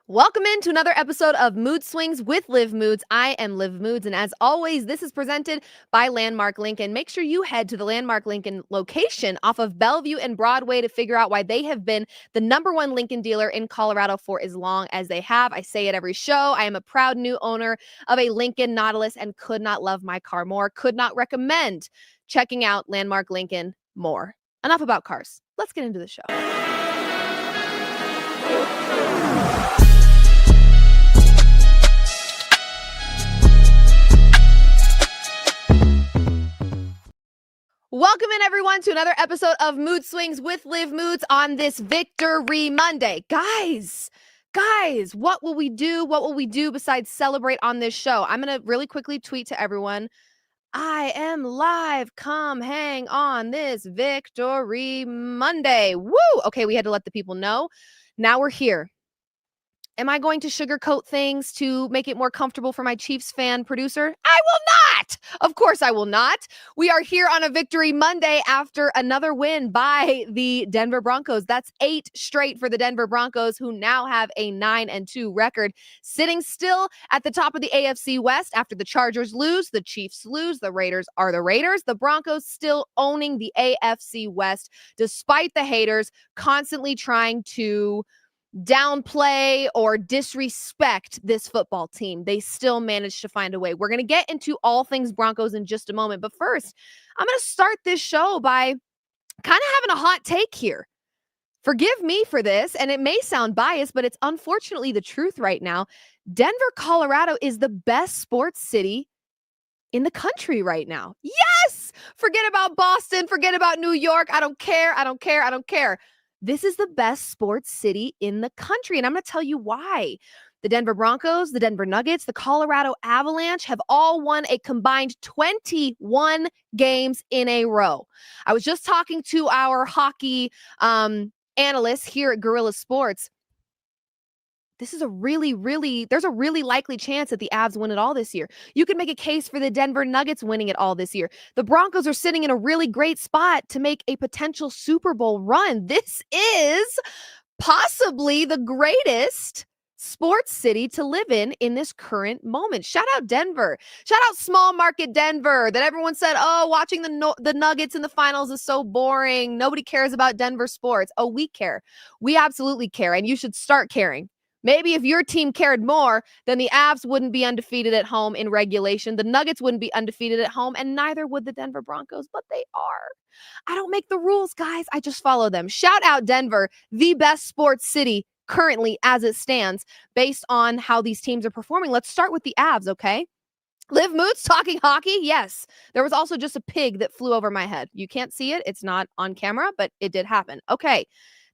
Welcome into another episode of Mood Swings with Liv Moods. I am Liv Moods, and as always, this is presented by Landmark Lincoln. Make sure you head to the Landmark Lincoln location off of Bellevue and Broadway to figure out why they have been the #1 Lincoln dealer in Colorado for as long as they have. I say it every show. I am a proud new owner of a Lincoln Nautilus and could not love my car more. Could not recommend checking out Landmark Lincoln more. Enough about cars. Let's get into the show. Welcome in, everyone, to another episode of Mood Swings with Liv Moods on this Victory Monday. Guys, what will we do? What will we do besides celebrate on this show? I'm going to really quickly tweet to everyone. I am live. Come hang on this Victory Monday. Woo! Okay, we had to let the people know. Now we're here. Am I going to sugarcoat things to make it more comfortable for my Chiefs fan producer? I will not! Of course I will not. We are here on a Victory Monday after another win by the Denver Broncos. That's 8 straight for the Denver Broncos, who now have a 9-2 record, sitting still at the top of the AFC West after the Chargers lose, the Chiefs lose, the Raiders are the Raiders. The Broncos still owning the AFC West, despite the haters constantly trying to downplay or disrespect this football team. They still managed to find a way. We're going to get into all things Broncos in just a moment. But first, I'm going to start this show by kind of having a hot take here. Forgive me for this, and it may sound biased, but it's unfortunately the truth right now. Denver, Colorado is the best sports city in the country right now. Yes! Forget about Boston. Forget about New York. I don't care. This is the best sports city in the country, and I'm going to tell you why. The Denver Broncos, the Denver Nuggets, the Colorado Avalanche have all won a combined 21 games in a row. I was just talking to our hockey analysts here at Guerrilla Sports. This is there's a really likely chance that the Avs win it all this year. You could make a case for the Denver Nuggets winning it all this year. The Broncos are sitting in a really great spot to make a potential Super Bowl run. This is possibly the greatest sports city to live in this current moment. Shout out Denver. Shout out small market Denver that everyone said, oh, watching the Nuggets in the finals is so boring. Nobody cares about Denver sports. Oh, we care. We absolutely care, and you should start caring. Maybe if your team cared more, then the Avs wouldn't be undefeated at home in regulation. The Nuggets wouldn't be undefeated at home, and neither would the Denver Broncos, but they are. I don't make the rules, guys. I just follow them. Shout out Denver, the best sports city currently as it stands based on how these teams are performing. Let's start with the Avs, okay? Liv Moods talking hockey? Yes. There was also just a pig that flew over my head. You can't see it. It's not on camera, but it did happen. Okay.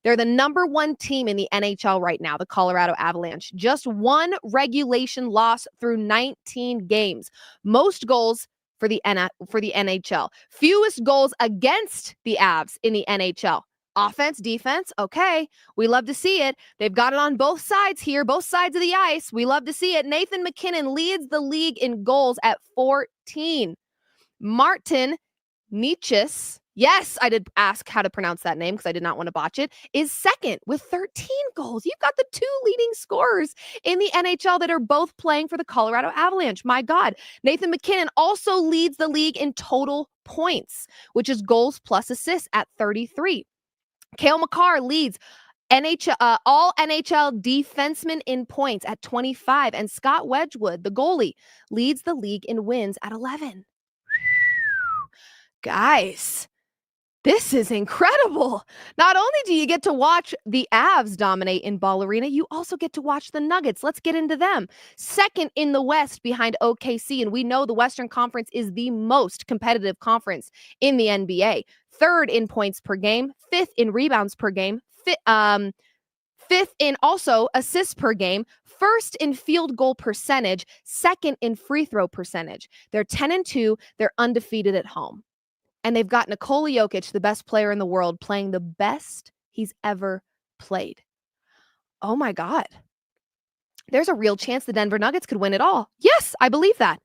They're the number 1 team in the NHL right now, the Colorado Avalanche. Just 1 regulation loss through 19 games. Most goals for the NHL. Fewest goals against the Avs in the NHL. Offense, defense, okay. We love to see it. They've got it on both sides here, both sides of the ice. We love to see it. Nathan MacKinnon leads the league in goals at 14. Martin Necas, yes, I did ask how to pronounce that name because I did not want to botch it, is second with 13 goals. You've got the 2 leading scorers in the NHL that are both playing for the Colorado Avalanche. My God. Nathan MacKinnon also leads the league in total points, which is goals plus assists at 33. Cale Makar leads all NHL defensemen in points at 25, and Scott Wedgewood, the goalie, leads the league in wins at 11. Guys, this is incredible. Not only do you get to watch the Avs dominate in Ball Arena, you also get to watch the Nuggets. Let's get into them. Second in the West behind OKC, and we know the Western Conference is the most competitive conference in the NBA. Third in points per game, 5th in rebounds per game, 5th in also assists per game, 1st in field goal percentage, 2nd in free throw percentage. They're 10-2. They're undefeated at home. And they've got Nikola Jokic, the best player in the world, playing the best he's ever played. Oh my God. There's a real chance the Denver Nuggets could win it all. Yes, I believe that.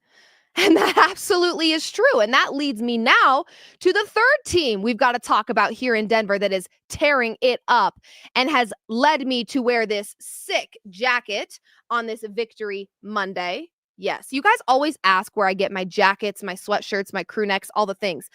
And that absolutely is true. And that leads me now to the third team we've got to talk about here in Denver that is tearing it up and has led me to wear this sick jacket on this Victory Monday. Yes, you guys always ask where I get my jackets, my sweatshirts, my crew necks, all the things.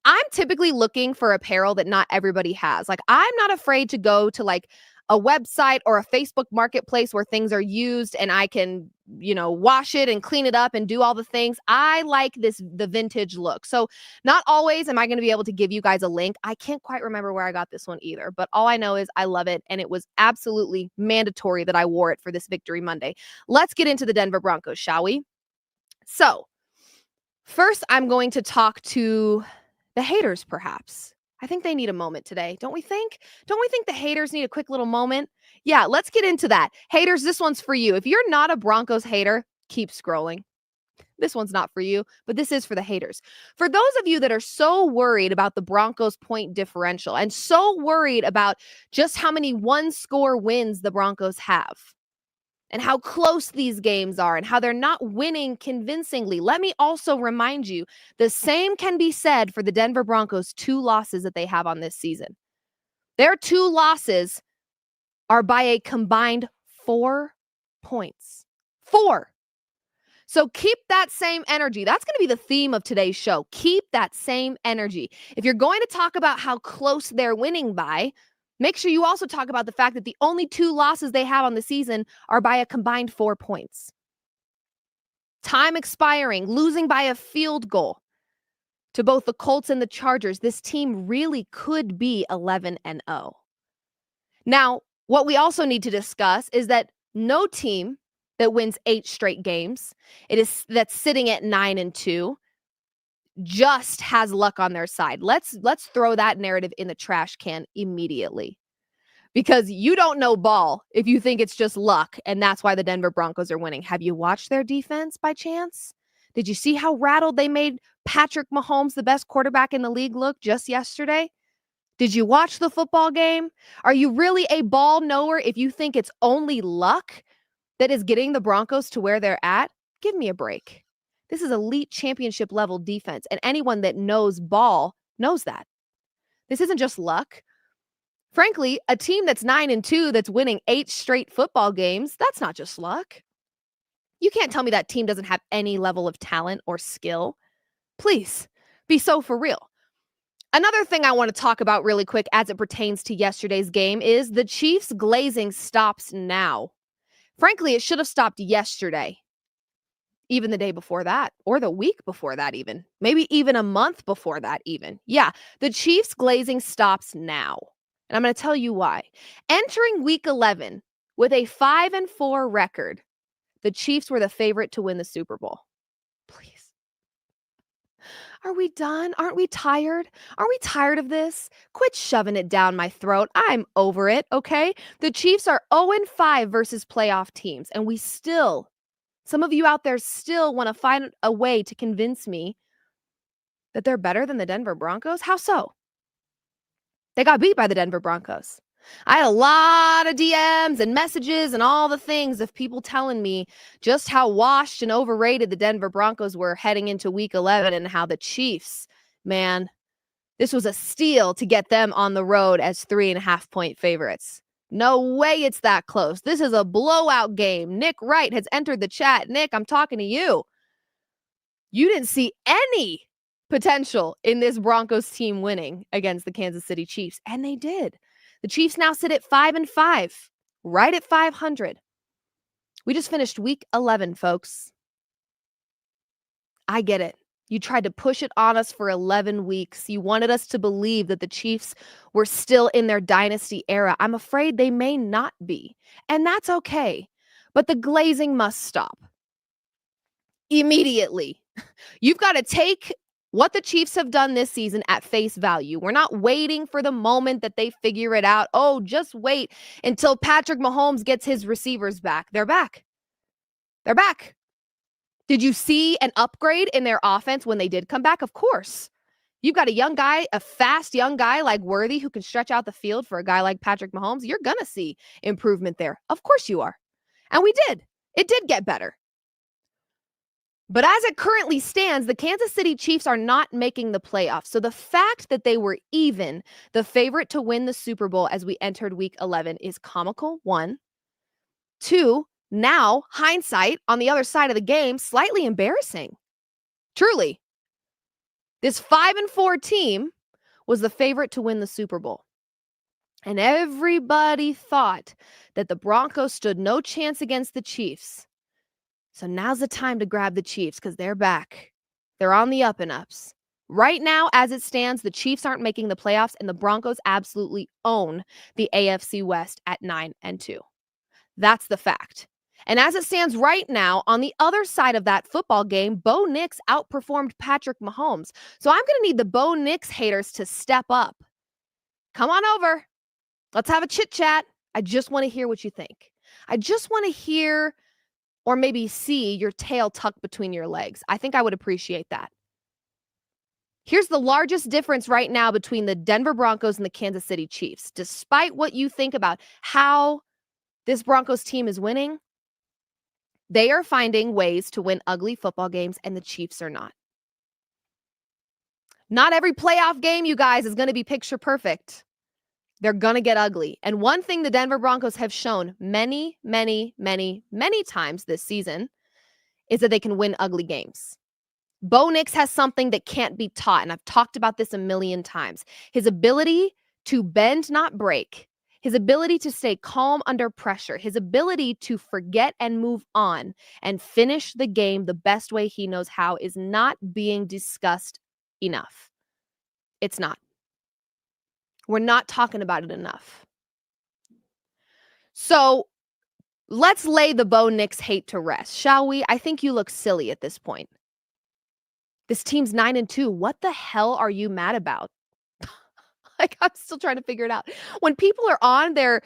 I'm typically looking for apparel that not everybody has. Like, I'm not afraid to go to like a website or a Facebook marketplace where things are used and I can, wash it and clean it up and do all the things. I like the vintage look. So not always am I going to be able to give you guys a link. I can't quite remember where I got this one either, but all I know is I love it. And it was absolutely mandatory that I wore it for this Victory Monday. Let's get into the Denver Broncos, shall we? So first, I'm going to talk to the haters, perhaps. I think they need a moment today. Don't we think? Don't we think the haters need a quick little moment? Yeah, let's get into that. Haters, this one's for you. If you're not a Broncos hater, keep scrolling. This one's not for you, but this is for the haters. For those of you that are so worried about the Broncos point differential and so worried about just how many one-score wins the Broncos have, and how close these games are and how they're not winning convincingly. Let me also remind you, the same can be said for the Denver Broncos' 2 losses that they have on this season. Their 2 losses are by a combined 4 points. 4. So keep that same energy. That's going to be the theme of today's show. Keep that same energy. If you're going to talk about how close they're winning by, make sure you also talk about the fact that the only 2 losses they have on the season are by a combined 4 points. Time expiring, losing by a field goal to both the Colts and the Chargers. This team really could be 11-0. Now, what we also need to discuss is that no team that wins 8 straight games, that's sitting at 9-2, just has luck on their side. Let's throw that narrative in the trash can immediately. Because you don't know ball if you think it's just luck, and that's why the Denver Broncos are winning. Have you watched their defense by chance? Did you see how rattled they made Patrick Mahomes, the best quarterback in the league, look just yesterday? Did you watch the football game? Are you really a ball knower if you think it's only luck that is getting the Broncos to where they're at? Give me a break. This is elite championship level defense, and anyone that knows ball knows that. This isn't just luck. Frankly, a team that's 9-2 that's winning 8 straight football games, that's not just luck. You can't tell me that team doesn't have any level of talent or skill. Please, be so for real. Another thing I want to talk about really quick as it pertains to yesterday's game is the Chiefs' glazing stops now. Frankly, it should have stopped yesterday. Even the day before that, or the week before that even. Maybe even a month before that even. Yeah, the Chiefs' glazing stops now. And I'm going to tell you why. Entering week 11 with a 5-4 record, the Chiefs were the favorite to win the Super Bowl. Please. Are we done? Aren't we tired? Aren't we tired of this? Quit shoving it down my throat. I'm over it, okay? The Chiefs are 0-5 versus playoff teams, and some of you out there still want to find a way to convince me that they're better than the Denver Broncos? How so? They got beat by the Denver Broncos. I had a lot of DMs and messages and all the things of people telling me just how washed and overrated the Denver Broncos were heading into week 11 and how the Chiefs, man, this was a steal to get them on the road as 3.5-point favorites. No way it's that close. This is a blowout game. Nick Wright has entered the chat. Nick, I'm talking to you. You didn't see any potential in this Broncos team winning against the Kansas City Chiefs, and they did. The Chiefs now sit at 5-5, right at 500. We just finished week 11, folks. I get it. You tried to push it on us for 11 weeks. You wanted us to believe that the Chiefs were still in their dynasty era. I'm afraid they may not be, and that's okay. But the glazing must stop immediately. You've got to take what the Chiefs have done this season at face value. We're not waiting for the moment that they figure it out. Oh, just wait until Patrick Mahomes gets his receivers back. They're back. They're back. Did you see an upgrade in their offense when they did come back? Of course. You've got a young guy, a fast young guy like Worthy who can stretch out the field for a guy like Patrick Mahomes. You're going to see improvement there. Of course you are. And we did. It did get better. But as it currently stands, the Kansas City Chiefs are not making the playoffs. So the fact that they were even the favorite to win the Super Bowl as we entered week 11 is comical, one. Two, now hindsight on the other side of the game, slightly embarrassing. Truly. This 5-4 team was the favorite to win the Super Bowl. And everybody thought that the Broncos stood no chance against the Chiefs. So now's the time to grab the Chiefs because they're back. They're on the up and ups. Right now, as it stands, the Chiefs aren't making the playoffs, and the Broncos absolutely own the AFC West at 9-2. That's the fact. And as it stands right now, on the other side of that football game, Bo Nix outperformed Patrick Mahomes. So I'm going to need the Bo Nix haters to step up. Come on over. Let's have a chit chat. I just want to hear what you think. I just want to hear or maybe see your tail tucked between your legs. I think I would appreciate that. Here's the largest difference right now between the Denver Broncos and the Kansas City Chiefs. Despite what you think about how this Broncos team is winning, they are finding ways to win ugly football games, and the Chiefs are not. Not every playoff game, you guys, is going to be picture perfect. They're going to get ugly. And one thing the Denver Broncos have shown many times this season is that they can win ugly games. Bo Nix has something that can't be taught, and I've talked about this a million times. His ability to bend, not break. His ability to stay calm under pressure. His ability to forget and move on and finish the game the best way he knows how is not being discussed enough. It's not. We're not talking about it enough. So let's lay the Bo Nix hate to rest, shall we? I think you look silly at this point. This team's 9-2. What the hell are you mad about? Like, I'm still trying to figure it out. When people are on their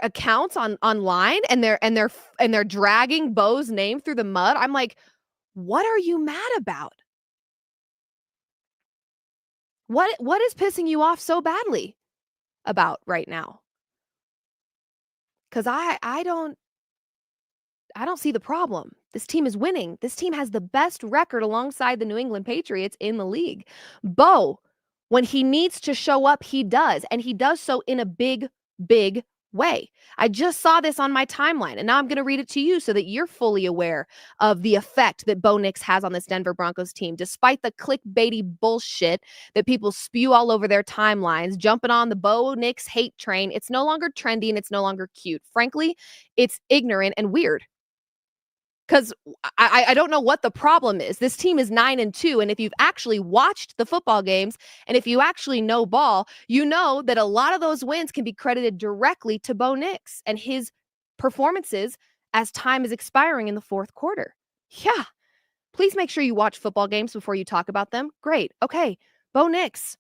accounts online and they're dragging Bo's name through the mud, I'm like, what are you mad about? What is pissing you off so badly about right now? Because I don't see the problem. This team is winning. This team has the best record alongside the New England Patriots in the league. Bo, when he needs to show up, he does. And he does so in a big way. I just saw this on my timeline, and now I'm going to read it to you so that you're fully aware of the effect that Bo Nix has on this Denver Broncos team. Despite the clickbaity bullshit that people spew all over their timelines, jumping on the Bo Nix hate train, it's no longer trendy and it's no longer cute. Frankly, it's ignorant and weird. Because I don't know what the problem is. This team is 9-2, and if you've actually watched the football games, and if you actually know ball, you know that a lot of those wins can be credited directly to Bo Nix and his performances as time is expiring in the fourth quarter. Yeah. Please make sure you watch football games before you talk about them. Great. Okay. Bo Nix.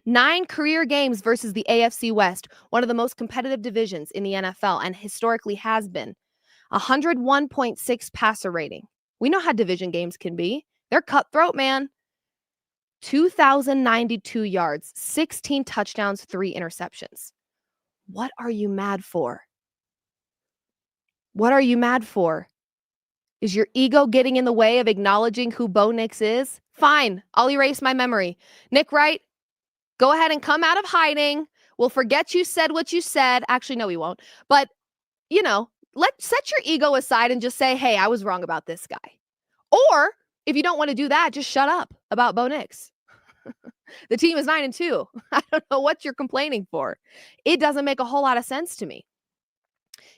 9 career games versus the AFC West, one of the most competitive divisions in the NFL and historically has been. 101.6 passer rating. We know how division games can be. They're cutthroat, man. 2,092 yards, 16 touchdowns, 3 interceptions. What are you mad for? What are you mad for? Is your ego getting in the way of acknowledging who Bo Nix is? Fine, I'll erase my memory. Nick Wright, go ahead and come out of hiding. We'll forget you said what you said. Actually, no, we won't. But, you know, set your ego aside and just say, hey, I was wrong about this guy. Or if you don't want to do that, just shut up about Bo Nix. The team is 9-2. I don't know what you're complaining for. It doesn't make a whole lot of sense to me.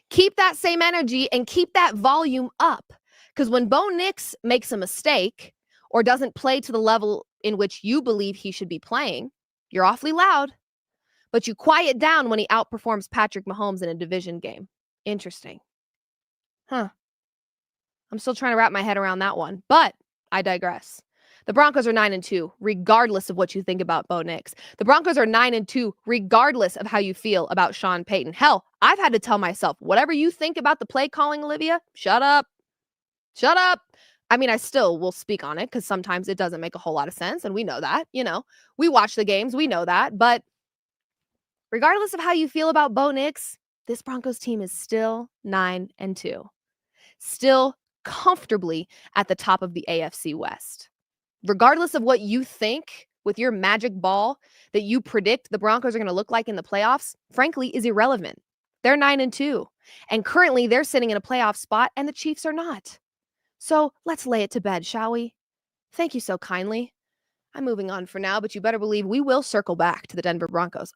Keep that same energy and keep that volume up. Because when Bo Nix makes a mistake or doesn't play to the level in which you believe he should be playing, you're awfully loud. But you quiet down when he outperforms Patrick Mahomes in a division game. Interesting. Huh. I'm still trying to wrap my head around that one, but I digress. The Broncos are 9-2, regardless of what you think about Bo Nix. The Broncos are 9-2, regardless of how you feel about Sean Payton. Hell, I've had to tell myself, whatever you think about the play calling, Olivia, shut up. Shut up. I mean, I still will speak on it because sometimes it doesn't make a whole lot of sense, and we know that. You know, we watch the games, we know that. But regardless of how you feel about Bo Nix, this Broncos team is still 9-2. Still comfortably at the top of the AFC West. Regardless of what you think with your magic ball that you predict the Broncos are going to look like in the playoffs, frankly, is irrelevant. They're 9-2, and currently they're sitting in a playoff spot, and the Chiefs are not. So let's lay it to bed, shall we? Thank you so kindly. I'm moving on for now, but you better believe we will circle back to the Denver Broncos.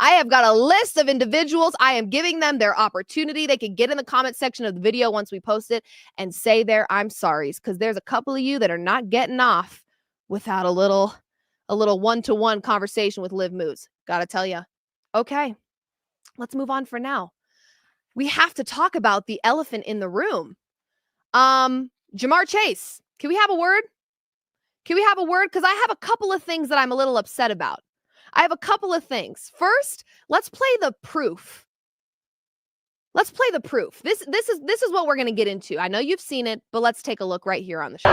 I have got a list of individuals. I am giving them their opportunity. They can get in the comment section of the video once we post it and say their I'm sorries, because there's a couple of you that are not getting off without a little one-to-one conversation with Liv Moods. Gotta tell you. Okay, let's move on for now. We have to talk about the elephant in the room. Ja'Marr Chase. Can we have a word? Can we have a word? Because I have a couple of things that I'm a little upset about. I have a couple of things. First, let's play the proof. Let's play the proof. This is what we're going to get into. I know you've seen it, but let's take a look right here on the show.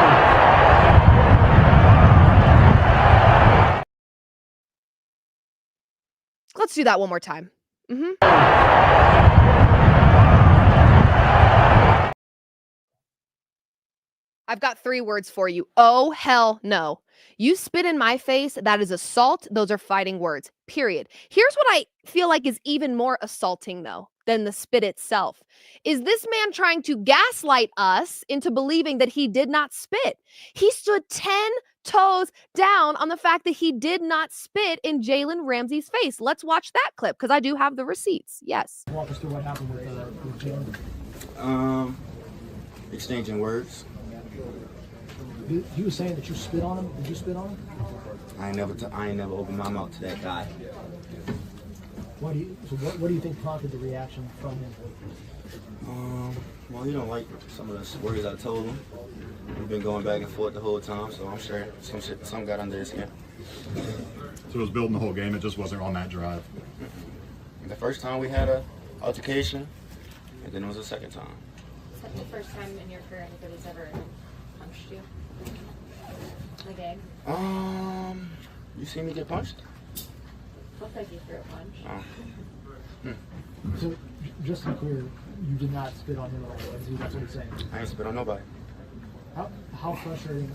Let's do that one more time. I've got 3 words for you. Oh, hell no. You spit in my face, that is assault. Those are fighting words, period. Here's what I feel like is even more assaulting, though, than the spit itself. Is this man trying to gaslight us into believing that he did not spit? He stood 10 toes down on the fact that he did not spit in Jalen Ramsey's face. Let's watch that clip, because I do have the receipts. Yes. Walk us through what happened with Jalen. Exchanging words. He was saying that you spit on him. Did you spit on him? I ain't never opened my mouth to that guy. What do you think prompted the reaction from him? Well, he don't like some of the words I told him. We've been going back and forth the whole time, so I'm sure some got under his skin. So it was building the whole game. It just wasn't on that drive. The first time we had a altercation, and then it was the second time. Is that the first time in your career anybody's ever punched you? In the game? You seen me get punched? Looked like you threw a punch. So, just to be clear, you did not spit on him at all. That's what he's saying. I ain't spit on nobody. How frustrating?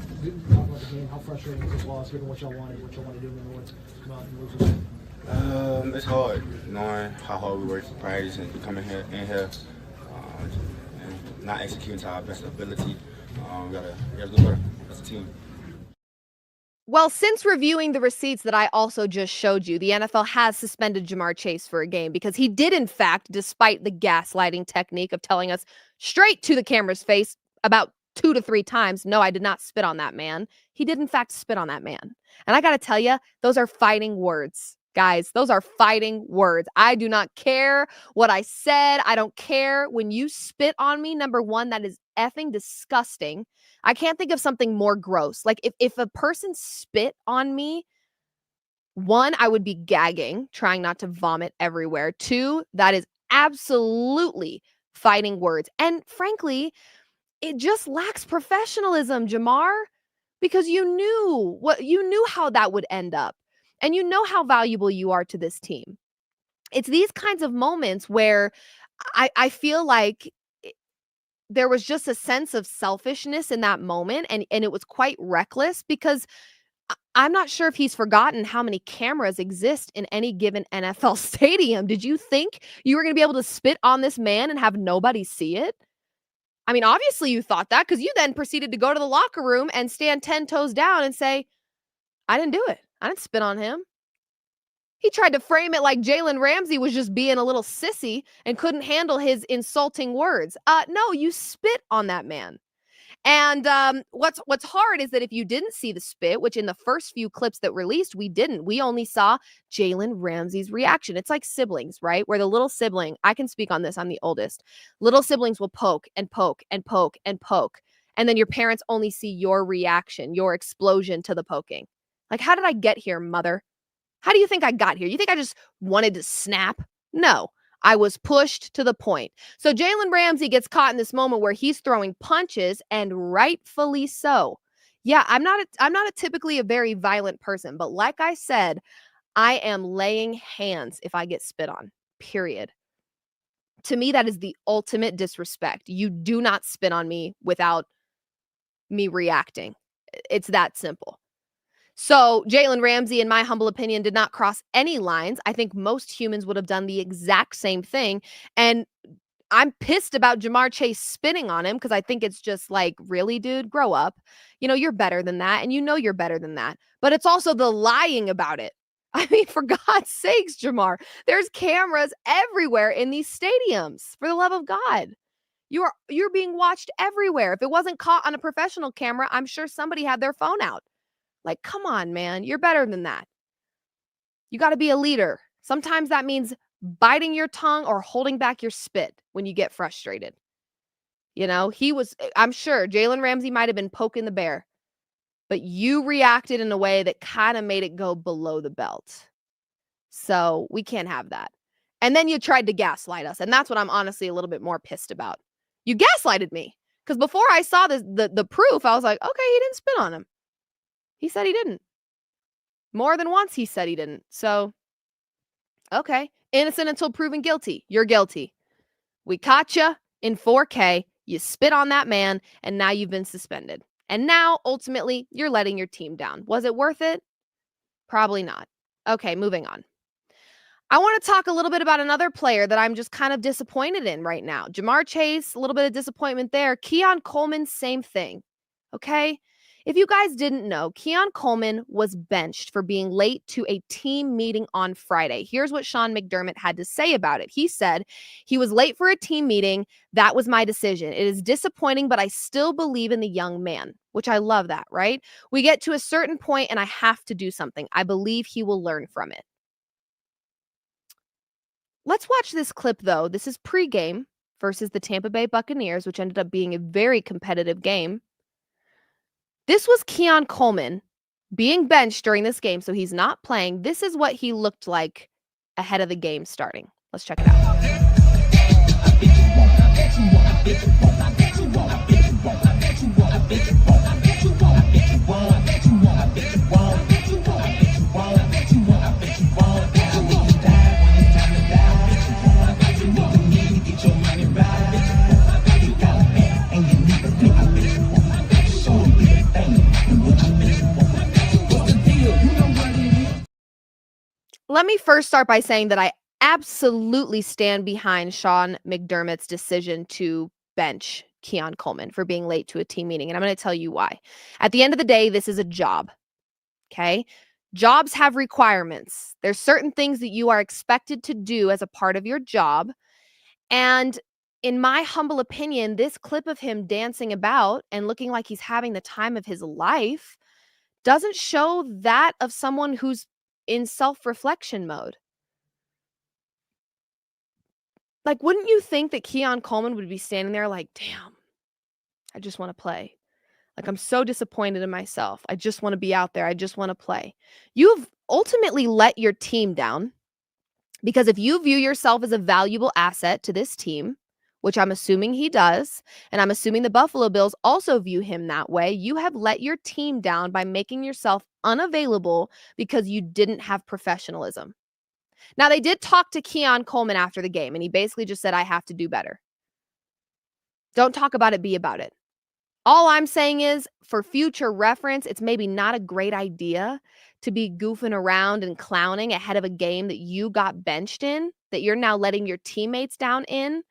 Talk about the game. How frustrating is this loss, given what y'all wanted, what y'all want to do in the North? Come out and lose this game? It's hard knowing how hard we work for practice and coming in here, and not executing to our best ability. We gotta do better as a team. Well, since reviewing the receipts that I also just showed you, the NFL has suspended Ja'Marr Chase for a game because he did, in fact, despite the gaslighting technique of telling us straight to the camera's face about 2 to 3 times, no, I did not spit on that man. He did, in fact, spit on that man. And I got to tell you, those are fighting words. Guys, those are fighting words. I do not care what I said. I don't care when you spit on me. Number one, that is effing disgusting. I can't think of something more gross. Like if a person spit on me, 1, I would be gagging, trying not to vomit everywhere. 2, that is absolutely fighting words. And frankly, it just lacks professionalism, Ja'Marr, because you knew how that would end up. And you know how valuable you are to this team. It's these kinds of moments where I feel like there was just a sense of selfishness in that moment, and it was quite reckless because I'm not sure if he's forgotten how many cameras exist in any given NFL stadium. Did you think you were going to be able to spit on this man and have nobody see it? I mean, obviously you thought that, because you then proceeded to go to the locker room and stand 10 toes down and say, I didn't do it. I didn't spit on him. He tried to frame it like Jalen Ramsey was just being a little sissy and couldn't handle his insulting words. No, you spit on that man. And what's hard is that if you didn't see the spit, which in the first few clips that released, we didn't. We only saw Jalen Ramsey's reaction. It's like siblings, right? Where the little sibling, I can speak on this, I'm the oldest. Little siblings will poke and poke and poke and poke. And then your parents only see your reaction, your explosion to the poking. Like, how did I get here, mother? How do you think I got here? You think I just wanted to snap? No, I was pushed to the point. So Jalen Ramsey gets caught in this moment where he's throwing punches, and rightfully so. Yeah, I'm not typically a very violent person, but like I said, I am laying hands if I get spit on, period. To me, that is the ultimate disrespect. You do not spit on me without me reacting. It's that simple. So Jalen Ramsey, in my humble opinion, did not cross any lines. I think most humans would have done the exact same thing. And I'm pissed about Jamar Chase spitting on him because I think it's just like, really, dude, grow up. You're better than that, and you're better than that. But it's also the lying about it. I mean, for God's sakes, Jamar, there's cameras everywhere in these stadiums. For the love of God. You're being watched everywhere. If it wasn't caught on a professional camera, I'm sure somebody had their phone out. Like, come on, man. You're better than that. You got to be a leader. Sometimes that means biting your tongue or holding back your spit when you get frustrated. I'm sure Jalen Ramsey might have been poking the bear, but you reacted in a way that kind of made it go below the belt. So we can't have that. And then you tried to gaslight us. And that's what I'm honestly a little bit more pissed about. You gaslighted me. Because before I saw the proof, I was like, okay, he didn't spit on him. He said he didn't. More than once he said he didn't. So, okay. Innocent until proven guilty. You're guilty. We caught you in 4K. You spit on that man, and now you've been suspended. And now, ultimately, you're letting your team down. Was it worth it? Probably not. Okay, moving on. I want to talk a little bit about another player that I'm just kind of disappointed in right now. Jamar Chase, a little bit of disappointment there. Keon Coleman, same thing. Okay? If you guys didn't know, Keon Coleman was benched for being late to a team meeting on Friday. Here's what Sean McDermott had to say about it. He said, he was late for a team meeting. That was my decision. It is disappointing, but I still believe in the young man, which I love that, right? We get to a certain point and I have to do something. I believe he will learn from it. Let's watch this clip, though. This is pregame versus the Tampa Bay Buccaneers, which ended up being a very competitive game. This was Keon Coleman being benched during this game, so he's not playing. This is what he looked like ahead of the game starting. Let's check it out. Let me first start by saying that I absolutely stand behind Sean McDermott's decision to bench Keon Coleman for being late to a team meeting. And I'm going to tell you why. At the end of the day, this is a job. Okay? Jobs have requirements. There's certain things that you are expected to do as a part of your job. And in my humble opinion, this clip of him dancing about and looking like he's having the time of his life doesn't show that of someone who's in self-reflection mode. Like, wouldn't you think that Keon Coleman would be standing there like, damn, I just want to play. Like, I'm so disappointed in myself. I just want to be out there. I just want to play. You've ultimately let your team down because if you view yourself as a valuable asset to this team, which I'm assuming he does, and I'm assuming the Buffalo Bills also view him that way, you have let your team down by making yourself unavailable because you didn't have professionalism. Now, they did talk to Keon Coleman after the game, and he basically just said, I have to do better. Don't talk about it, be about it. All I'm saying is, for future reference, it's maybe not a great idea to be goofing around and clowning ahead of a game that you got benched in, that you're now letting your teammates down in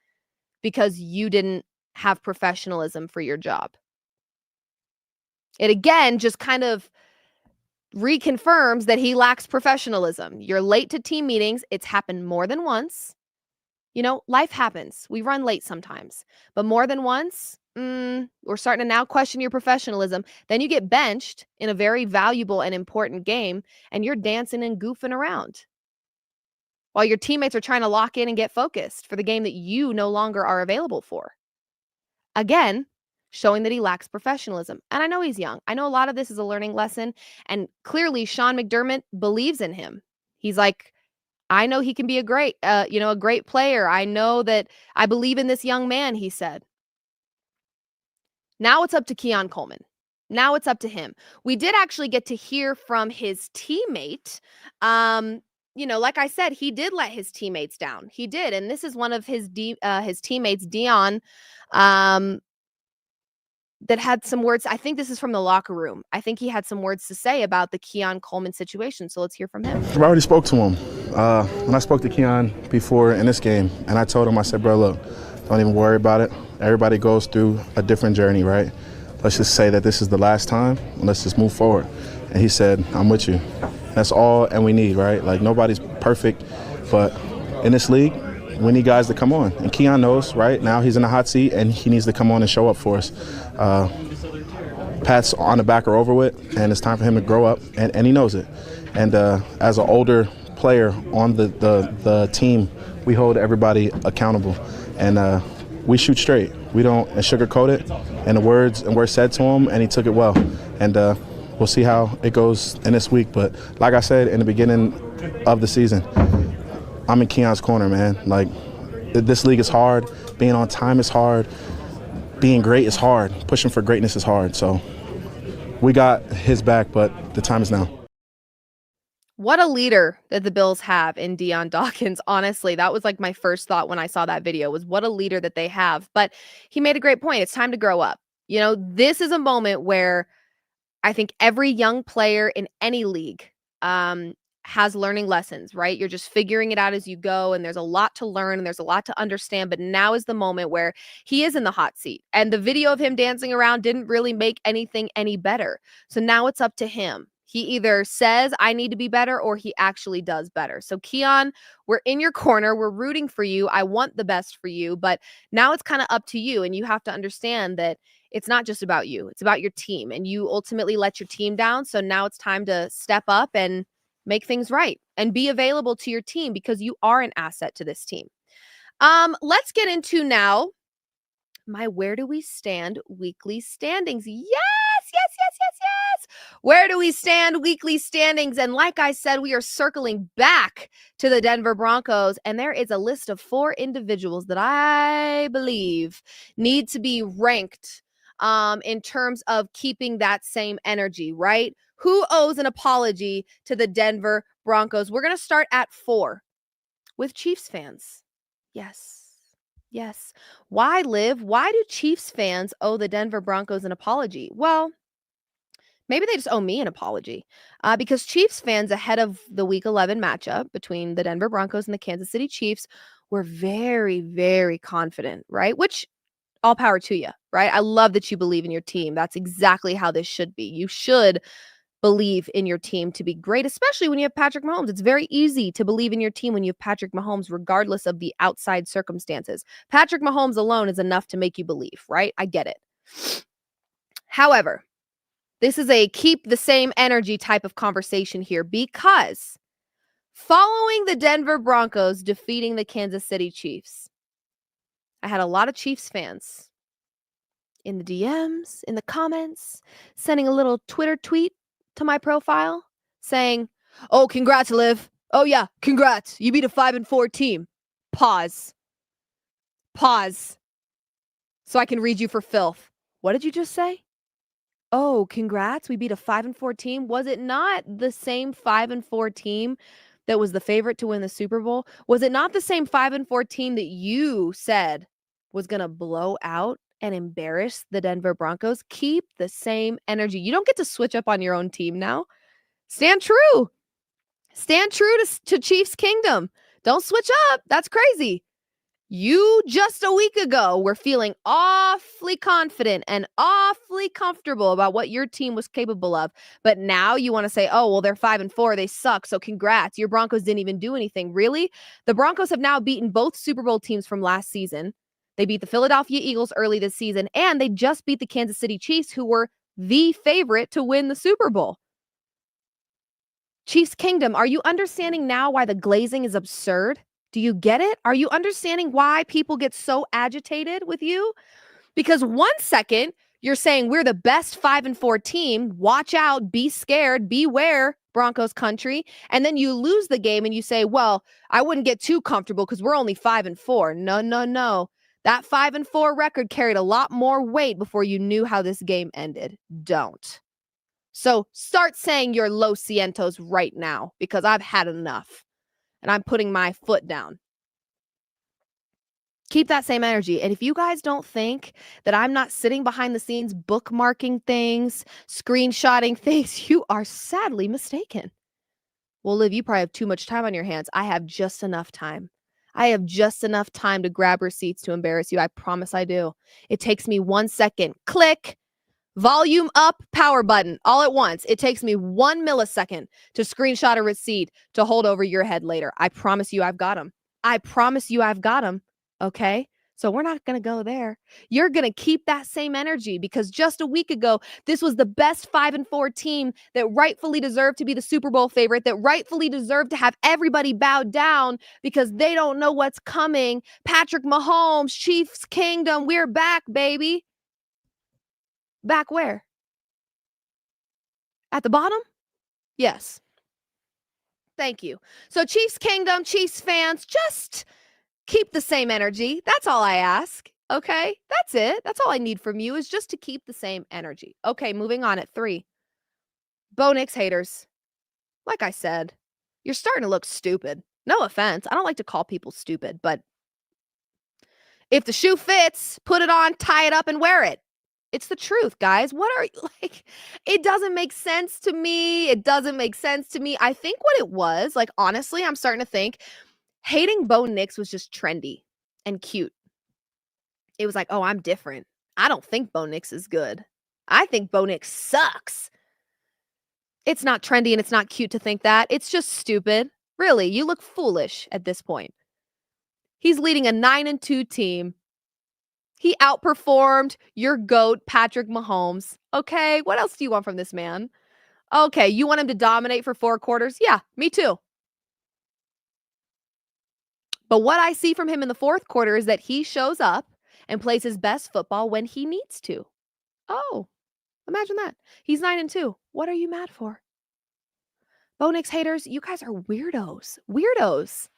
because you didn't have professionalism for your job. It again just kind of reconfirms that he lacks professionalism. You're late to team meetings. It's happened more than once. Life happens. We run late sometimes. But more than once, we're starting to now question your professionalism. Then you get benched in a very valuable and important game, and you're dancing and goofing around while your teammates are trying to lock in and get focused for the game that you no longer are available for. Again, showing that he lacks professionalism. And I know he's young. I know a lot of this is a learning lesson, and clearly Sean McDermott believes in him. He's like, I know he can be a great player. I know that I believe in this young man, he said. Now it's up to Keon Coleman. Now it's up to him. We did actually get to hear from his teammate, like I said, he did let his teammates down. He did. And this is one of his teammates, Dion, that had some words. I think this is from the locker room. I think he had some words to say about the Keon Coleman situation. So let's hear from him. I already spoke to him. When I spoke to Keon before in this game, and I told him, I said, bro, look, don't even worry about it. Everybody goes through a different journey, right? Let's just say that this is the last time, and let's just move forward. And he said, I'm with you. That's all and we need, right? Like, nobody's perfect, but in this league, we need guys to come on. And Keon knows, right? Now he's in the hot seat, and he needs to come on and show up for us. Pats on the back are over with, and it's time for him to grow up, and he knows it. And as an older player on the team, we hold everybody accountable, and we shoot straight. We don't sugarcoat it, and the words were said to him, and he took it well. And we'll see how it goes in this week. But like I said in the beginning of the season, I'm in Keon's corner, man. Like, this league is hard. Being on time is hard. Being great is hard. Pushing for greatness is hard. So we got his back, but the time is now. What a leader that the Bills have in Dion Dawkins. Honestly, that was like my first thought when I saw that video, was what a leader that they have. But he made a great point. It's time to grow up. This is a moment where I think every young player in any league has learning lessons, right? You're just figuring it out as you go, and there's a lot to learn and there's a lot to understand, but now is the moment where he is in the hot seat, and the video of him dancing around didn't really make anything any better. So now it's up to him. He either says, I need to be better, or he actually does better. So Keon, we're in your corner. We're rooting for you. I want the best for you, but now it's kind of up to you, and you have to understand that it's not just about you. It's about your team, and you ultimately let your team down. So now it's time to step up and make things right and be available to your team, because you are an asset to this team. Let's get into now my Where Do We Stand weekly standings. Yes. Where do we stand weekly standings? And like I said, we are circling back to the Denver Broncos, and there is a list of 4 individuals that I believe need to be ranked in terms of keeping that same energy, right? Who owes an apology to the Denver Broncos? We're going to start at 4 with Chiefs fans. Yes. Why, Liv? Why do Chiefs fans owe the Denver Broncos an apology? Well, maybe they just owe me an apology, because Chiefs fans ahead of the Week 11 matchup between the Denver Broncos and the Kansas City Chiefs were very, very confident, right? Which, all power to you, right? I love that you believe in your team. That's exactly how this should be. You should believe in your team to be great, especially when you have Patrick Mahomes. It's very easy to believe in your team when you have Patrick Mahomes, regardless of the outside circumstances. Patrick Mahomes alone is enough to make you believe, right? I get it. However, this is a keep the same energy type of conversation here, because following the Denver Broncos defeating the Kansas City Chiefs, I had a lot of Chiefs fans in the DMs, in the comments, sending a little Twitter tweet to my profile saying, oh, congrats, Liv. Oh, yeah, congrats. You beat a 5-4 team. Pause. So I can read you for filth. What did you just say? Oh, congrats. We beat a 5-4 team. Was it not the same 5-4 team that was the favorite to win the Super Bowl? Was it not the same 5-4 team that you said was going to blow out and embarrass the Denver Broncos? Keep the same energy. You don't get to switch up on your own team now. Stand true. Stand true to Chiefs Kingdom. Don't switch up. That's crazy. You just a week ago were feeling awfully confident and awfully comfortable about what your team was capable of. But now you want to say, oh, well, they're 5-4. They suck. So congrats. Your Broncos didn't even do anything. Really? The Broncos have now beaten both Super Bowl teams from last season. They beat the Philadelphia Eagles early this season, and they just beat the Kansas City Chiefs, who were the favorite to win the Super Bowl. Chiefs Kingdom, are you understanding now why the glazing is absurd? Do you get it? Are you understanding why people get so agitated with you? Because 1 second, you're saying we're the best 5-4 team. Watch out, be scared, beware, Broncos country. And then you lose the game and you say, well, I wouldn't get too comfortable because we're only 5-4. No. That 5-4 record carried a lot more weight before you knew how this game ended. Don't. So start saying your Los Cientos right now, because I've had enough. and I'm putting my foot down. Keep that same energy. And if you guys don't think that I'm not sitting behind the scenes bookmarking things, screenshotting things, you are sadly mistaken. Well, Liv, you probably have too much time on your hands. I have just enough time. I have just enough time to grab receipts to embarrass you. I promise I do. It takes me 1 second. Click. Volume up, power button, all at once. It takes me 1 millisecond to screenshot a receipt to hold over your head later. I promise you I've got them. I promise you I've got them. Okay? So we're not going to go there. You're going to keep that same energy because just a week ago, this was the best 5-4 team that rightfully deserved to be the Super Bowl favorite, that rightfully deserved to have everybody bow down because they don't know what's coming. Patrick Mahomes, Chiefs Kingdom, we're back, baby. Back where? At the bottom? Yes. Thank you. So Chiefs Kingdom, Chiefs fans, just keep the same energy. That's all I ask. Okay? That's it. That's all I need from you is just to keep the same energy. Okay, moving on at 3. Bo Nix haters. Like I said, you're starting to look stupid. No offense. I don't like to call people stupid, but if the shoe fits, put it on, tie it up, and wear it. It's the truth, guys. What are you like? It doesn't make sense to me. It doesn't make sense to me. I think what it was, like, honestly, I'm starting to think hating Bo Nix was just trendy and cute. It was like, oh, I'm different. I don't think Bo Nix is good. I think Bo Nix sucks. It's not trendy and it's not cute to think that. It's just stupid. Really, you look foolish at this point. He's leading a 9-2 team. He outperformed your GOAT, Patrick Mahomes. Okay, what else do you want from this man? Okay, you want him to dominate for 4 quarters? Yeah, me too. But what I see from him in the 4th quarter is that he shows up and plays his best football when he needs to. Oh, imagine that. He's 9-2. What are you mad for? Bo Nix haters, you guys are weirdos. Weirdos.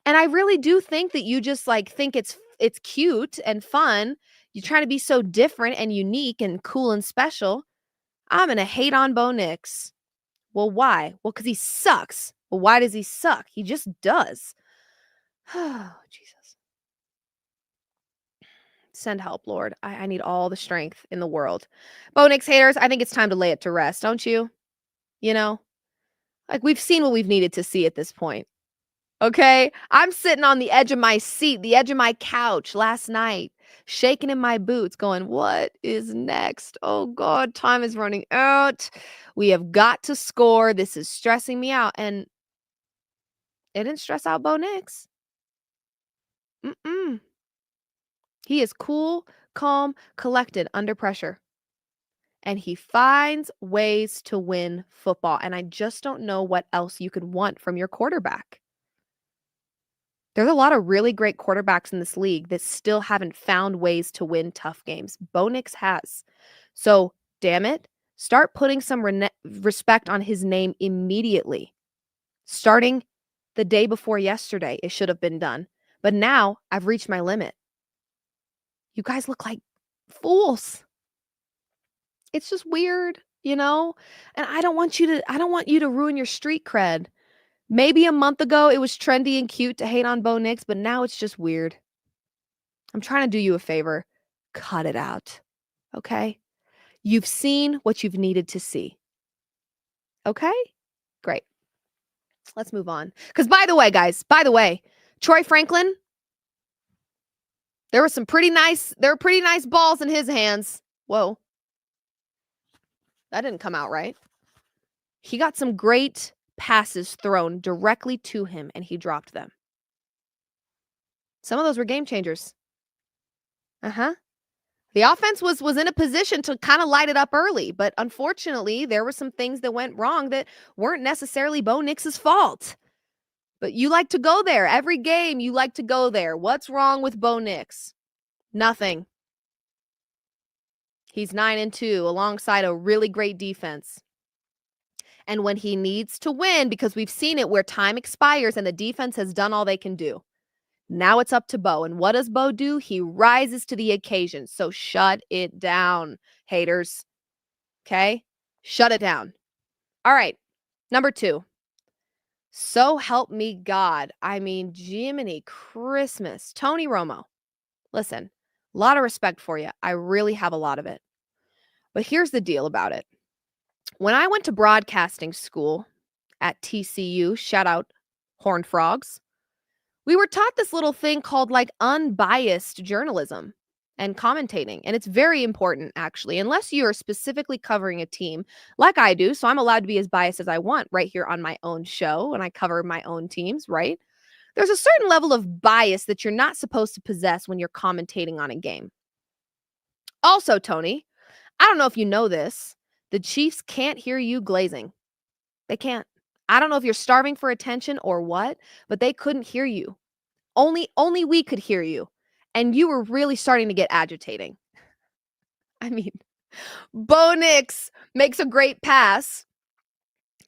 And I really do think that you just like think it's cute and fun. You try to be so different and unique and cool and special. I'm going to hate on Bo Nix. Well, why? Well, because he sucks. Well, why does he suck? He just does. Oh, Jesus. Send help, Lord. I need all the strength in the world. Bo Nix haters, I think it's time to lay it to rest, don't you? You know? Like, we've seen what we've needed to see at this point. Okay? I'm sitting on the edge of my seat, the edge of my couch last night, shaking in my boots, going, what is next? Oh, God, time is running out. We have got to score. This is stressing me out. And it didn't stress out Bo Nix. He is cool, calm, collected under pressure. And he finds ways to win football. And I just don't know what else you could want from your quarterback. There's a lot of really great quarterbacks in this league that still haven't found ways to win tough games. Bo Nix has. So, damn it, start putting some respect on his name immediately. Starting the day before yesterday, it should have been done. But now I've reached my limit. You guys look like fools. It's just weird, you know? And I don't want you to ruin your street cred. Maybe a month ago it was trendy and cute to hate on Bo Nix, but now it's just weird. I'm trying to do you a favor. Cut it out. Okay? You've seen what you've needed to see. Okay? Great. Let's move on. Because by the way, Troy Franklin, there were pretty nice balls in his hands. Whoa. That didn't come out right. He got some great passes thrown directly to him and he dropped them. Some of those were game changers. The offense was in a position to kind of light it up early, but unfortunately, there were some things that went wrong that weren't necessarily Bo Nix's fault. But you like to go there. Every game, you like to go there. What's wrong with Bo Nix? Nothing. He's 9-2 alongside a really great defense. And when he needs to win, because we've seen it where time expires and the defense has done all they can do. Now it's up to Bo. And what does Bo do? He rises to the occasion. So shut it down, haters. Okay? Shut it down. All right. Number 2. So help me God. I mean, Jiminy Christmas. Tony Romo, listen, a lot of respect for you. I really have a lot of it. But here's the deal about it. When I went to broadcasting school at TCU, shout out Horned Frogs, we were taught this little thing called like unbiased journalism and commentating. And it's very important, actually, unless you're specifically covering a team like I do. So I'm allowed to be as biased as I want right here on my own show, and I cover my own teams, right? There's a certain level of bias that you're not supposed to possess when you're commentating on a game. Also, Tony, I don't know if you know this, the Chiefs can't hear you glazing. They can't. I don't know if you're starving for attention or what, but they couldn't hear you. Only we could hear you. And you were really starting to get agitating. I mean, Bo Nix makes a great pass,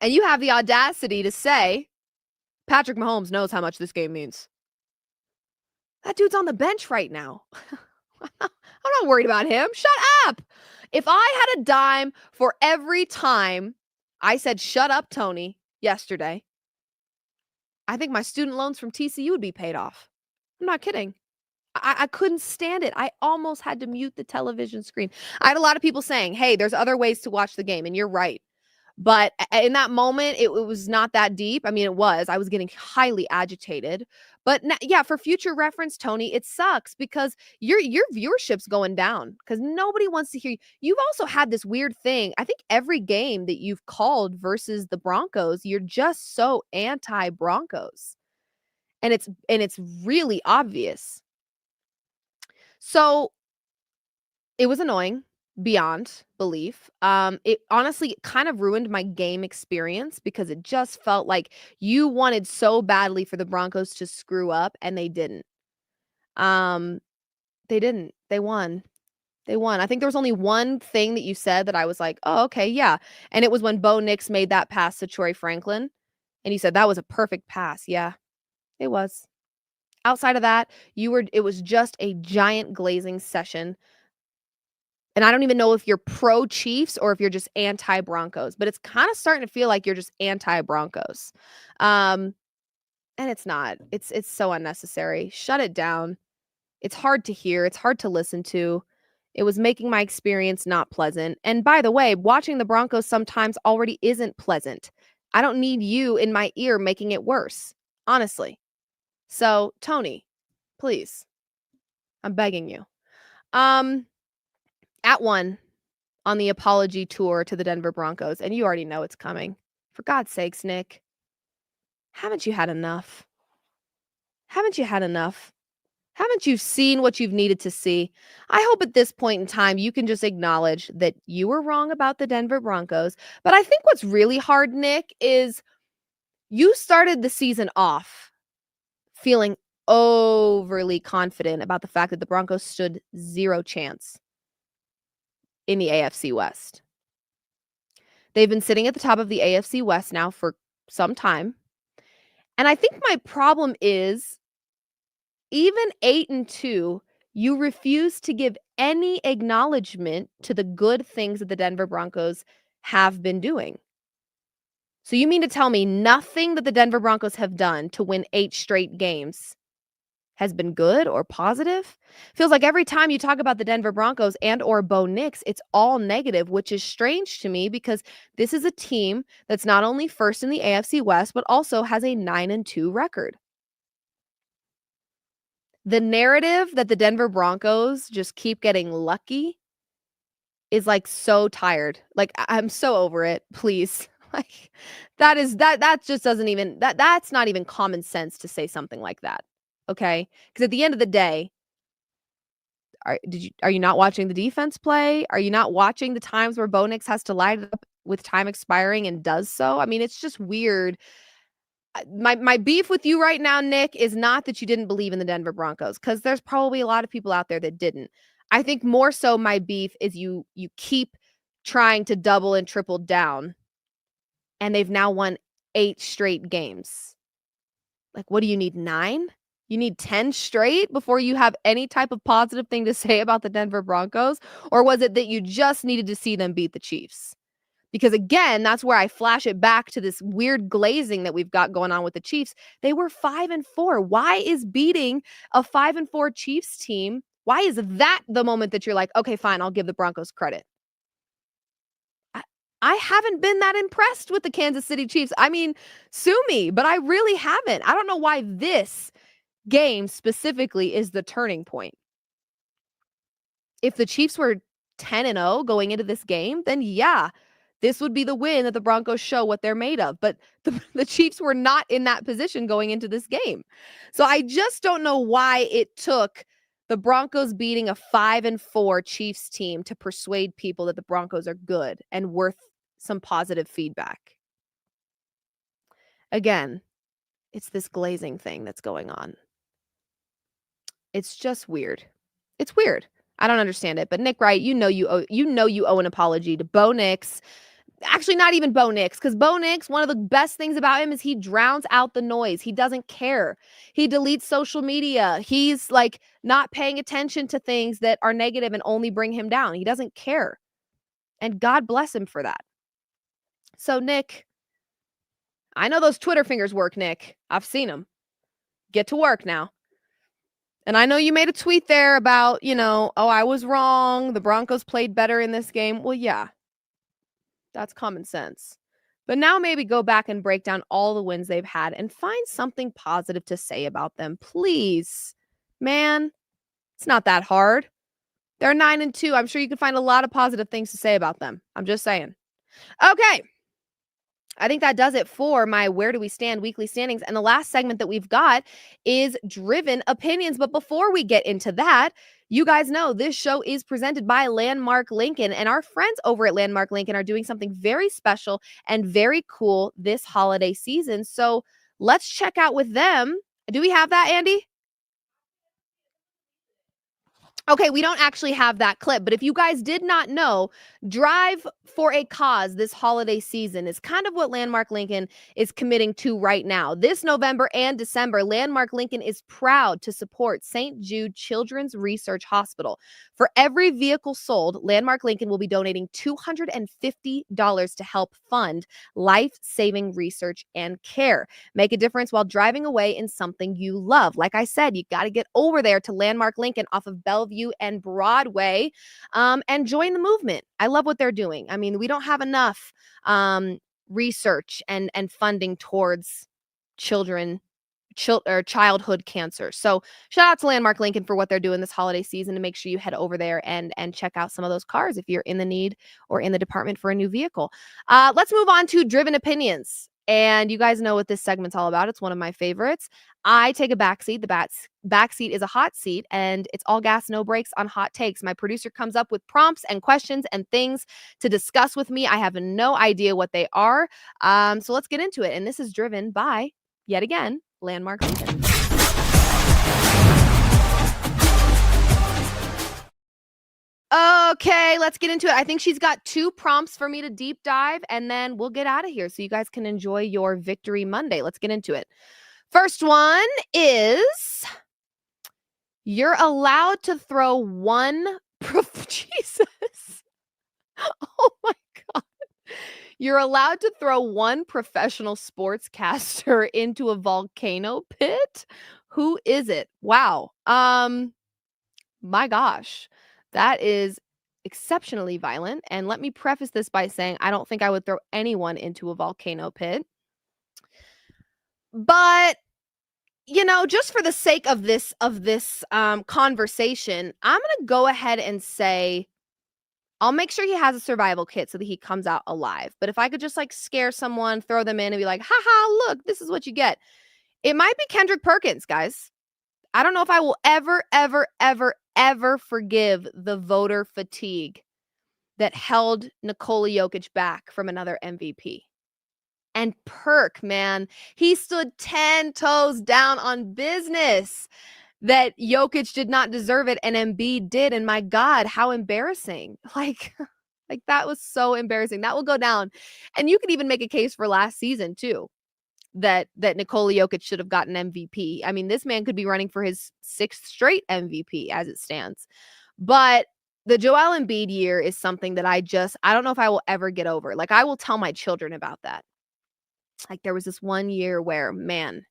and you have the audacity to say, Patrick Mahomes knows how much this game means. That dude's on the bench right now. I'm not worried about him. Shut up. If I had a dime for every time I said, shut up, Tony, yesterday, I think my student loans from TCU would be paid off. I'm not kidding. I couldn't stand it. I almost had to mute the television screen. I had a lot of people saying, hey, there's other ways to watch the game. And you're right. But in that moment, it was not that deep. I mean, it was. I was getting highly agitated. But yeah, for future reference, Tony, it sucks because your viewership's going down because nobody wants to hear you. You've also had this weird thing. I think every game that you've called versus the Broncos, you're just so anti-Broncos. And it's really obvious. So it was annoying beyond belief. It honestly kind of ruined my game experience because it just felt like you wanted so badly for the Broncos to screw up and they didn't. They didn't. They won. They won. I think there was only one thing that you said that I was like, oh, okay, yeah. And it was when Bo Nix made that pass to Troy Franklin. And you said that was a perfect pass. Yeah, it was. Outside of that, it was just a giant glazing session. And I don't even know if you're pro Chiefs or if you're just anti Broncos, but it's kind of starting to feel like you're just anti Broncos. And it's not. It's so unnecessary. Shut it down. It's hard to hear. It's hard to listen to. It was making my experience not pleasant. And by the way, watching the Broncos sometimes already isn't pleasant. I don't need you in my ear making it worse, honestly. So, Tony, please, I'm begging you. At one on the apology tour to the Denver Broncos, and you already know it's coming. For God's sakes, Nick, haven't you had enough? Haven't you had enough? Haven't you seen what you've needed to see? I hope at this point in time you can just acknowledge that you were wrong about the Denver Broncos. But I think what's really hard, Nick, is you started the season off feeling overly confident about the fact that the Broncos stood zero chance in the AFC West. They've been sitting at the top of the AFC West now for some time. And I think my problem is even 8-2, you refuse to give any acknowledgement to the good things that the Denver Broncos have been doing. So you mean to tell me nothing that the Denver Broncos have done to win 8 straight games has been good or positive? Feels like every time you talk about the Denver Broncos and or Bo Nix, it's all negative, which is strange to me because this is a team that's not only first in the AFC West, but also has a 9-2 record. The narrative that the Denver Broncos just keep getting lucky is like so tired. Like I'm so over it. Please. Like that just doesn't even that's not even common sense to say something like that. Okay? Because at the end of the day, are you not watching the defense play? Are you not watching the times where Bo Nix has to light it up with time expiring and does so? I mean, it's just weird. My beef with you right now, Nick, is not that you didn't believe in the Denver Broncos, because there's probably a lot of people out there that didn't. I think more so my beef is you keep trying to double and triple down, and they've now won 8 straight games. Like, what do you need, 9? You need 10 straight before you have any type of positive thing to say about the Denver Broncos? Or was it that you just needed to see them beat the Chiefs? Because again, that's where I flash it back to this weird glazing that we've got going on with the Chiefs. They were 5-4. Why is beating a 5-4 Chiefs team? Why is that the moment that you're like, okay, fine, I'll give the Broncos credit? I haven't been that impressed with the Kansas City Chiefs. I mean, sue me, but I really haven't. I don't know why this game specifically is the turning point. If the Chiefs were 10-0 going into this game, then yeah, this would be the win that the Broncos show what they're made of. But the Chiefs were not in that position going into this game. So I just don't know why it took the Broncos beating a 5-4 Chiefs team to persuade people that the Broncos are good and worth some positive feedback. Again, it's this glazing thing that's going on. It's just weird. It's weird. I don't understand it. But Nick Wright, you know you owe an apology to Bo Nix. Actually, not even Bo Nix, because Bo Nix, one of the best things about him is he drowns out the noise. He doesn't care. He deletes social media. He's like not paying attention to things that are negative and only bring him down. He doesn't care. And God bless him for that. So, Nick, I know those Twitter fingers work, Nick. I've seen them. Get to work now. And I know you made a tweet there about, oh, I was wrong. The Broncos played better in this game. Well, yeah, that's common sense. But now maybe go back and break down all the wins they've had and find something positive to say about them. Please, man, it's not that hard. They're 9-2. I'm sure you can find a lot of positive things to say about them. I'm just saying. Okay. I think that does it for my Where Do We Stand weekly standings. And the last segment that we've got is Driven Opinions. But before we get into that, you guys know this show is presented by Landmark Lincoln. And our friends over at Landmark Lincoln are doing something very special and very cool this holiday season. So let's check out with them. Do we have that, Andy? Okay, we don't actually have that clip, but if you guys did not know, Drive for a Cause this holiday season is kind of what Landmark Lincoln is committing to right now. This November and December, Landmark Lincoln is proud to support St. Jude Children's Research Hospital. For every vehicle sold, Landmark Lincoln will be donating $250 to help fund life-saving research and care. Make a difference while driving away in something you love. Like I said, you got to get over there to Landmark Lincoln off of Bellevue and Broadway and join the movement. I love what they're doing. I mean, we don't have enough research and funding towards childhood cancer. So shout out to Landmark Lincoln for what they're doing this holiday season, and make sure you head over there and check out some of those cars if you're in the need or in the department for a new vehicle. Let's move on to Driven Opinions. And you guys know what this segment's all about. It's one of my favorites. I take a backseat. The backseat is a hot seat, and it's all gas, no brakes on hot takes. My producer comes up with prompts and questions and things to discuss with me. I have no idea what they are. So let's get into it. And this is driven by, yet again, Landmark Lincoln. Okay, let's get into it. I think she's got 2 prompts for me to deep dive, and then we'll get out of here so you guys can enjoy your Victory Monday. Let's get into it. First one is, you're allowed to throw one... Jesus. Oh my God. You're allowed to throw one professional sportscaster into a volcano pit. Who is it? Wow. My gosh. That is exceptionally violent. And let me preface this by saying I don't think I would throw anyone into a volcano pit. But, just for the sake of this conversation, I'm going to go ahead and say I'll make sure he has a survival kit so that he comes out alive. But if I could just scare someone, throw them in and be like, haha, look, this is what you get. It might be Kendrick Perkins, guys. I don't know if I will ever, ever, ever, ever forgive the voter fatigue that held Nikola Jokic back from another MVP. And Perk, man, he stood 10 toes down on business that Jokic did not deserve it and Embiid did. And my God, how embarrassing. Like that was so embarrassing. That will go down. And you could even make a case for last season too, that Nikola Jokic should have gotten MVP. I mean, this man could be running for his 6th straight MVP as it stands. But the Joel Embiid year is something that I don't know if I will ever get over. Like, I will tell my children about that. Like, there was this one year where, man,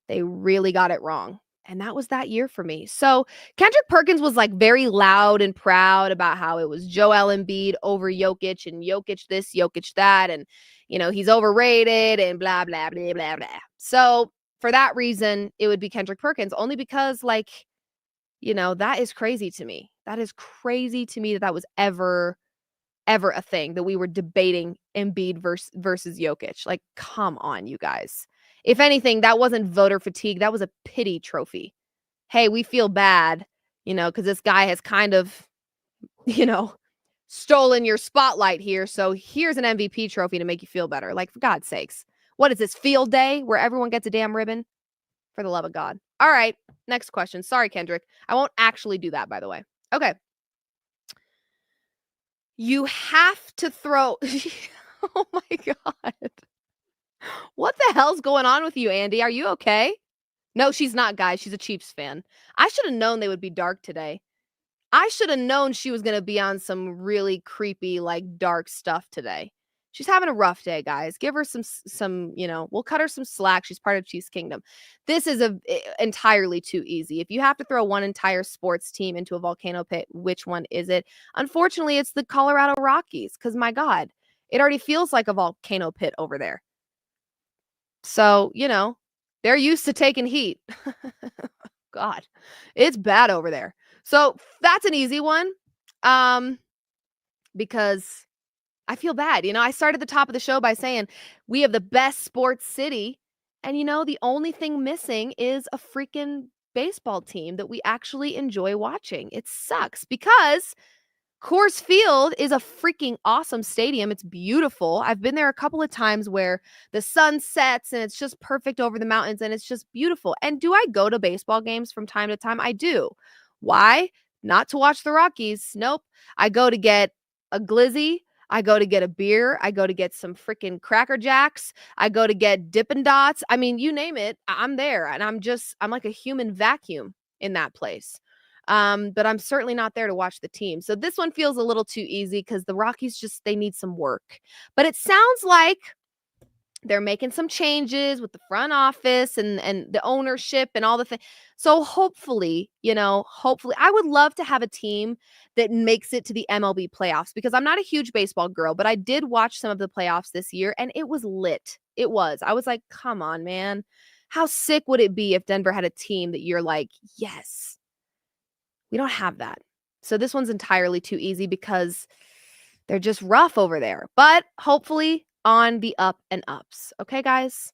they really got it wrong. And that was that year for me. So Kendrick Perkins was like very loud and proud about how it was Joel Embiid over Jokic and Jokic this, Jokic that. And, he's overrated and blah, blah, blah, blah, blah. So for that reason, it would be Kendrick Perkins, only because that is crazy to me. That is crazy to me that was ever a thing, that we were debating Embiid versus Jokic. Like, come on, you guys. If anything, that wasn't voter fatigue. That was a pity trophy. Hey, we feel bad, because this guy has kind of, stolen your spotlight here. So here's an MVP trophy to make you feel better. Like, for God's sakes. What is this, field day where everyone gets a damn ribbon? For the love of God. All right, next question. Sorry, Kendrick. I won't actually do that, by the way. Okay. You have to throw... Oh, my God. What the hell's going on with you, Andy? Are you okay? No, she's not, guys. She's a Chiefs fan. I should have known they would be dark today. I should have known she was going to be on some really creepy, dark stuff today. She's having a rough day, guys. Give her some, we'll cut her some slack. She's part of Chiefs Kingdom. This is entirely too easy. If you have to throw one entire sports team into a volcano pit, which one is it? Unfortunately, it's the Colorado Rockies, because, my God, it already feels like a volcano pit over there. So, they're used to taking heat. God, it's bad over there. So that's an easy one. Because I feel bad. I started the top of the show by saying we have the best sports city. And, the only thing missing is a freaking baseball team that we actually enjoy watching. It sucks because Coors Field is a freaking awesome stadium. It's beautiful. I've been there a couple of times where the sun sets and it's just perfect over the mountains and it's just beautiful. And do I go to baseball games from time to time? I do. Why? Not to watch the Rockies. Nope. I go to get a glizzy. I go to get a beer. I go to get some freaking Cracker Jacks. I go to get Dippin' Dots. I mean, you name it. I'm there. And I'm like a human vacuum in that place. But I'm certainly not there to watch the team. So this one feels a little too easy because the Rockies they need some work. But it sounds like they're making some changes with the front office and the ownership and all the things. So hopefully, I would love to have a team that makes it to the MLB playoffs, because I'm not a huge baseball girl, but I did watch some of the playoffs this year and it was lit. It was. I was like, come on, man. How sick would it be if Denver had a team that you're like, yes. We don't have that. So this one's entirely too easy because they're just rough over there. But hopefully on the up and ups. Okay, guys?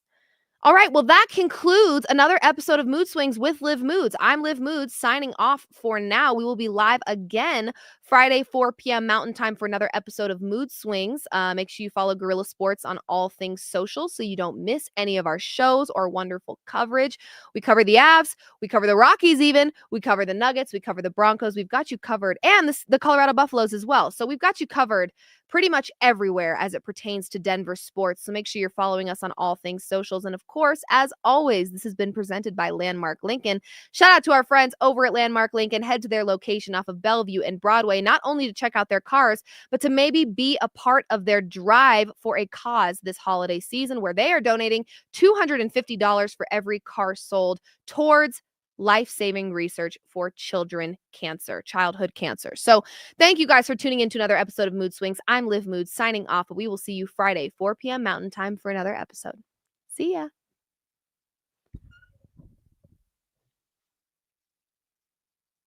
All right, well, that concludes another episode of Mood Swings with Liv Moods. I'm Liv Moods, signing off for now. We will be live again Friday, 4 p.m. Mountain Time for another episode of Mood Swings. Make sure you follow Guerrilla Sports on all things social so you don't miss any of our shows or wonderful coverage. We cover the Avs. We cover the Rockies even. We cover the Nuggets. We cover the Broncos. We've got you covered. And the Colorado Buffaloes as well. So we've got you covered pretty much everywhere as it pertains to Denver sports. So make sure you're following us on all things socials. And of course, as always, this has been presented by Landmark Lincoln. Shout out to our friends over at Landmark Lincoln. Head to their location off of Bellevue and Broadway, not only to check out their cars, but to maybe be a part of their drive for a cause this holiday season, where they are donating $250 for every car sold towards life-saving research for childhood cancer. So thank you guys for tuning in to another episode of Mood Swings. I'm Liv Moods signing off. We will see you Friday, 4 p.m. Mountain Time for another episode. See ya.